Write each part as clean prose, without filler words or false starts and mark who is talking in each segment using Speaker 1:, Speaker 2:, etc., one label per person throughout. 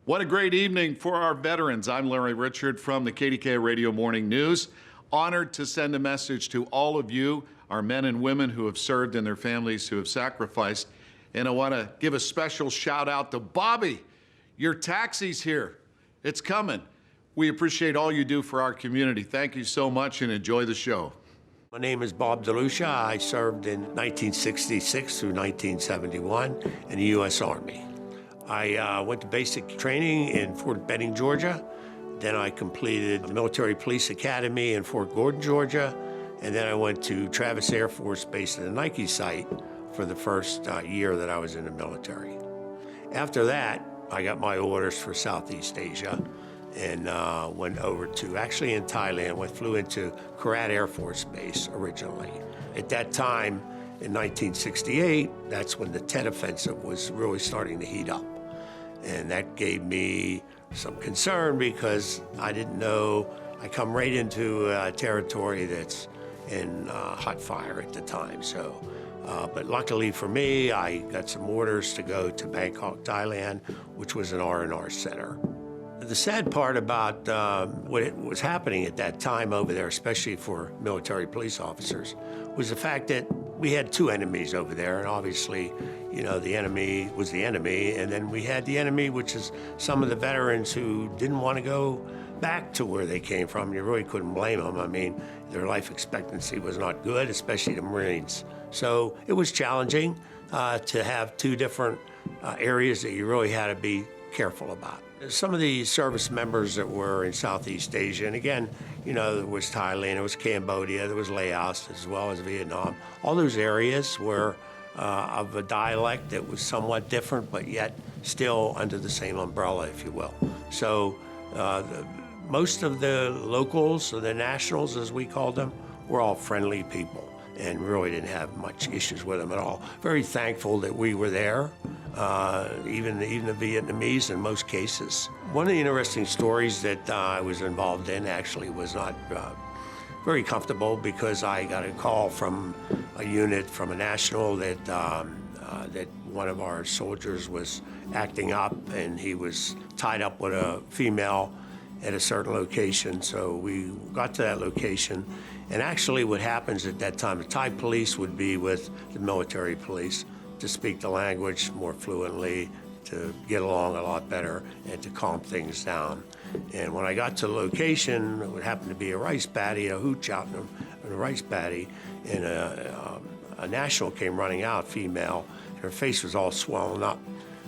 Speaker 1: What a great evening for our veterans. I'm Larry Richert from the KDKA Radio Morning News. Honored to send a message to all of you, our men and women who have served and their families who have sacrificed. And I want to give a special shout out to Bobby. Your taxi's here. It's coming. We appreciate all you do for our community. Thank you so much and enjoy the show.
Speaker 2: My name is Bob Delucia. I served in 1966 through 1971 in the U.S. Army. I went to basic training in Fort Benning, Georgia. Then I completed the Military Police Academy in Fort Gordon, Georgia. And then I went to Travis Air Force Base at the Nike site for the first year that I was in the military. After that, I got my orders for Southeast Asia and went over to, actually in Thailand, flew into Korat Air Force Base originally. At that time, in 1968, that's when the Tet Offensive was really starting to heat up. And that gave me some concern because I didn't know, I come right into a territory that's in hot fire at the time. So, but luckily for me, I got some orders to go to Bangkok, Thailand, which was an R&R center. The sad part about what was happening at that time over there, especially for military police officers, was the fact that we had two enemies over there, and obviously, you know, the enemy was the enemy, and then we had the enemy, which is some of the veterans who didn't want to go back to where they came from. You really couldn't blame them. I mean, their life expectancy was not good, especially the Marines. So it was challenging to have two different areas that you really had to be careful about. Some of the service members that were in Southeast Asia, and again, you know, there was Thailand, there was Cambodia, there was Laos, as well as Vietnam. All those areas were of a dialect that was somewhat different, but yet still under the same umbrella, if you will. So most of the locals, or the nationals, as we called them, were all friendly people and really didn't have much issues with them at all. Very thankful that we were there. Even the Vietnamese in most cases. One of the interesting stories that I was involved in actually was not very comfortable because I got a call from a unit from a national that that one of our soldiers was acting up and he was tied up with a female at a certain location. So we got to that location, and actually what happens at that time, the Thai police would be with the military police to speak the language more fluently, to get along a lot better, and to calm things down. And when I got to the location, it would happen to be a rice paddy, a hooch out in a rice paddy, and a national came running out, female, and her face was all swollen up.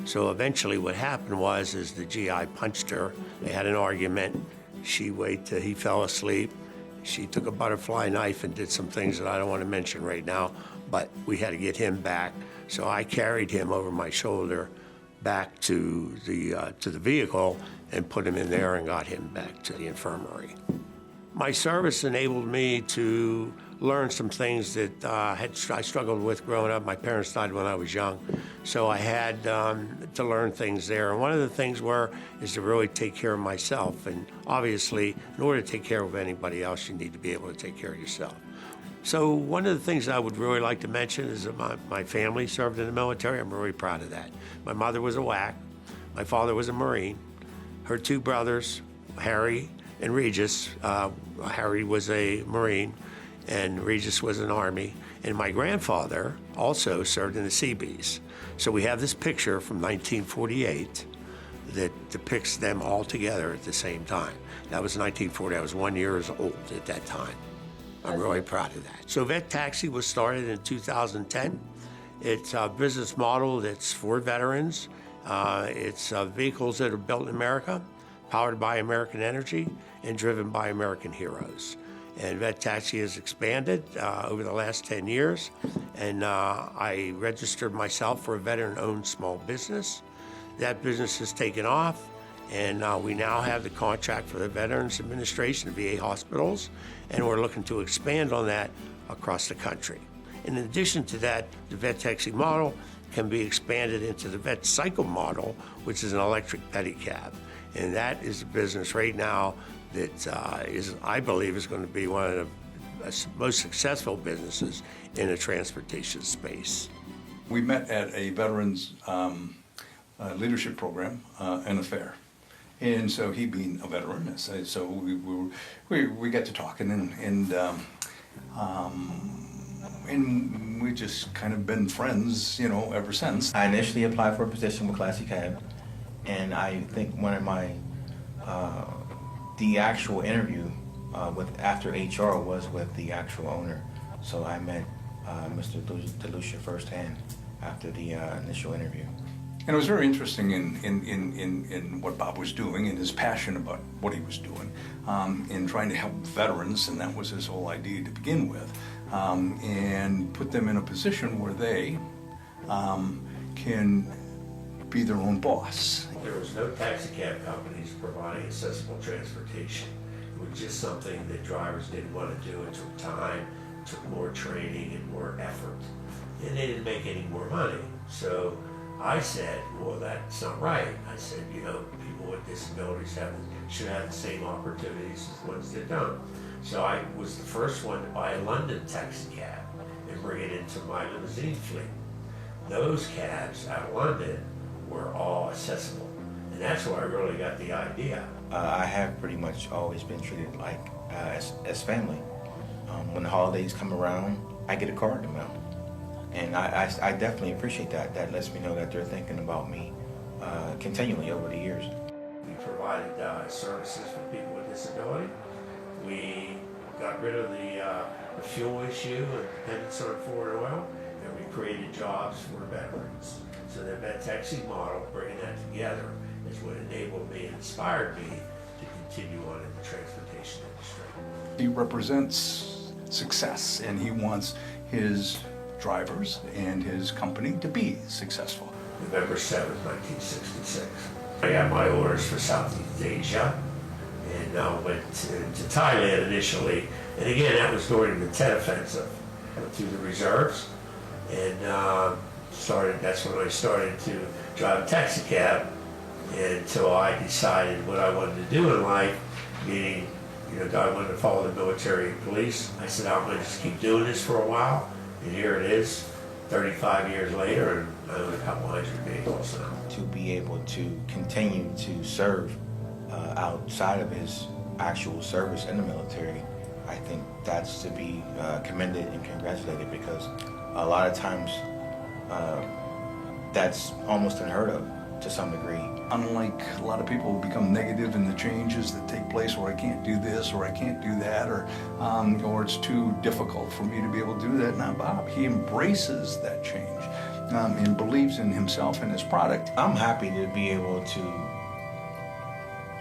Speaker 2: So eventually what happened was the GI punched her. They had an argument. She waited till he fell asleep. She took a butterfly knife and did some things that I don't want to mention right now, but we had to get him back. So I carried him over my shoulder back to the vehicle and put him in there and got him back to the infirmary. My service enabled me to learn some things that I struggled with growing up. My parents died when I was young, so I had to learn things there. And one of the things is to really take care of myself. And obviously, in order to take care of anybody else, you need to be able to take care of yourself. So one of the things I would really like to mention is that my family served in the military. I'm really proud of that. My mother was a WAC. My father was a Marine. Her two brothers, Harry and Regis, Harry was a Marine and Regis was an Army. And my grandfather also served in the Seabees. So we have this picture from 1948 that depicts them all together at the same time. That was 1940. I was 1 year old at that time. I'm really proud of that. So Vet Taxi was started in 2010. It's a business model that's for veterans. It's vehicles that are built in America, powered by American energy, and driven by American heroes. And Vet Taxi has expanded over the last 10 years. And I registered myself for a veteran-owned small business. That business has taken off. And we now have the contract for the Veterans Administration, VA hospitals, and we're looking to expand on that across the country. In addition to that, the Vet Taxi model can be expanded into the Vet Cycle model, which is an electric pedicab. And that is a business right now that I believe is going to be one of the most successful businesses in the transportation space.
Speaker 3: We met at a veterans leadership program and a fair. And so he being a veteran, so we got to talking, and we just kind of been friends, you know, ever since.
Speaker 4: I initially applied for a position with Classy Cab, and I think one of my, the actual interview after HR was with the actual owner. So I met Mr. Delucia firsthand after the initial interview.
Speaker 3: And it was very interesting in what Bob was doing and his passion about what he was doing in trying to help veterans, and that was his whole idea to begin with, and put them in a position where they can be their own boss.
Speaker 2: There was no taxi cab companies providing accessible transportation. It was just something that drivers didn't want to do. It took time, took more training and more effort, and they didn't make any more money. So I said, well, that's not right. I said, you know, people with disabilities should have the same opportunities as the ones that don't. So I was the first one to buy a London taxi cab and bring it into my limousine fleet. Those cabs out of London were all accessible, and that's where I really got the idea.
Speaker 4: I have pretty much always been treated like as family. When the holidays come around, I get a card in the mail. And I definitely appreciate that. That lets me know that they're thinking about me continually over the years.
Speaker 2: We provided services for people with disability. We got rid of the fuel issue and dependence on foreign oil, and we created jobs for veterans. So the Vet Taxi model, bringing that together, is what enabled me and inspired me to continue on in the transportation industry.
Speaker 3: He represents success, and he wants his drivers and his company to be successful.
Speaker 2: November 7th, 1966. I got my orders for Southeast Asia and went to Thailand initially. And again, that was during the Tet Offensive. Went through the reserves and that's when I started to drive a taxi cab until I decided what I wanted to do in life, meaning, you know, I wanted to follow the military and police. I said, I'm going to just keep doing this for a while. And here it is, 35 years later, and I own a couple hundred vehicles now.
Speaker 4: To be able to continue to serve outside of his actual service in the military, I think that's to be commended and congratulated, because a lot of times that's almost unheard of to some degree.
Speaker 3: Unlike a lot of people who become negative in the changes that take place, or I can't do this, or I can't do that, or it's too difficult for me to be able to do that. Now Bob, he embraces that change and believes in himself and his product.
Speaker 4: I'm happy to be able to,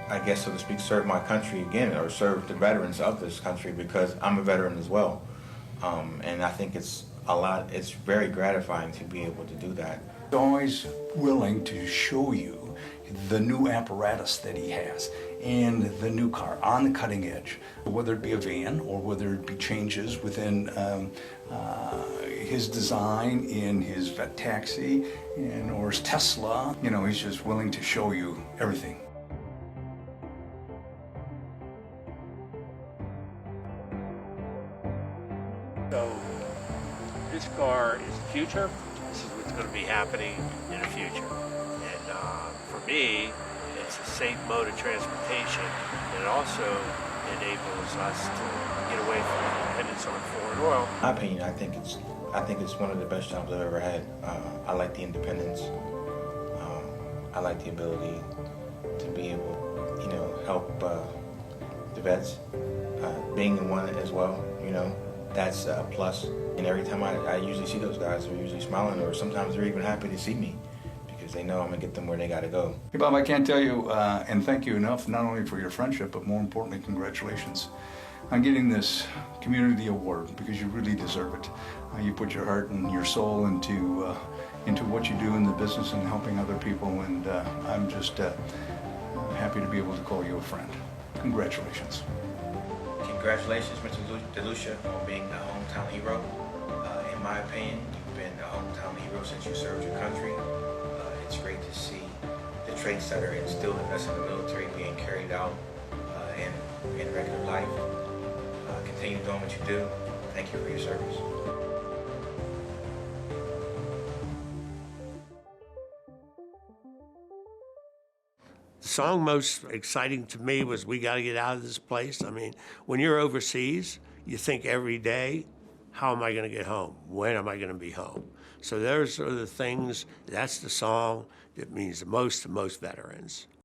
Speaker 4: I guess, so to speak, serve my country again, or serve the veterans of this country, because I'm a veteran as well. And I think it's very gratifying to be able to do that.
Speaker 3: He's always willing to show you the new apparatus that he has and the new car on the cutting edge, whether it be a van or whether it be changes within his design in his Vet Taxi or his Tesla. You know, he's just willing to show you everything.
Speaker 2: So this car is the future. This is what's going to be happening in the future. And for me, it's a safe mode of transportation, and it also enables us to get away from dependence on foreign oil.
Speaker 4: In my opinion, I think it's one of the best jobs I've ever had. I like the independence. I like the ability to be able, you know, help the vets. Being in one as well, you know, that's a plus. And every time I usually see those guys, they're usually smiling, or sometimes they're even happy to see me, because they know I'm going to get them where they got to go.
Speaker 3: Hey Bob, I can't tell you and thank you enough, not only for your friendship, but more importantly, congratulations on getting this community award, because you really deserve it. You put your heart and your soul into what you do in the business and helping other people, and I'm just happy to be able to call you a friend. Congratulations.
Speaker 4: Congratulations, Mr. Delucia, on being a hometown hero. In my opinion, you've been a hometown hero since you served your country. It's great to see the traits that are instilled in us in the military being carried out in regular life. Continue doing what you do. Thank you for your service.
Speaker 2: The song most exciting to me was "We Got to Get Out of This Place." I mean, when you're overseas, you think every day, how am I going to get home? When am I going to be home? So those are the things, that's the song that means the most to most veterans.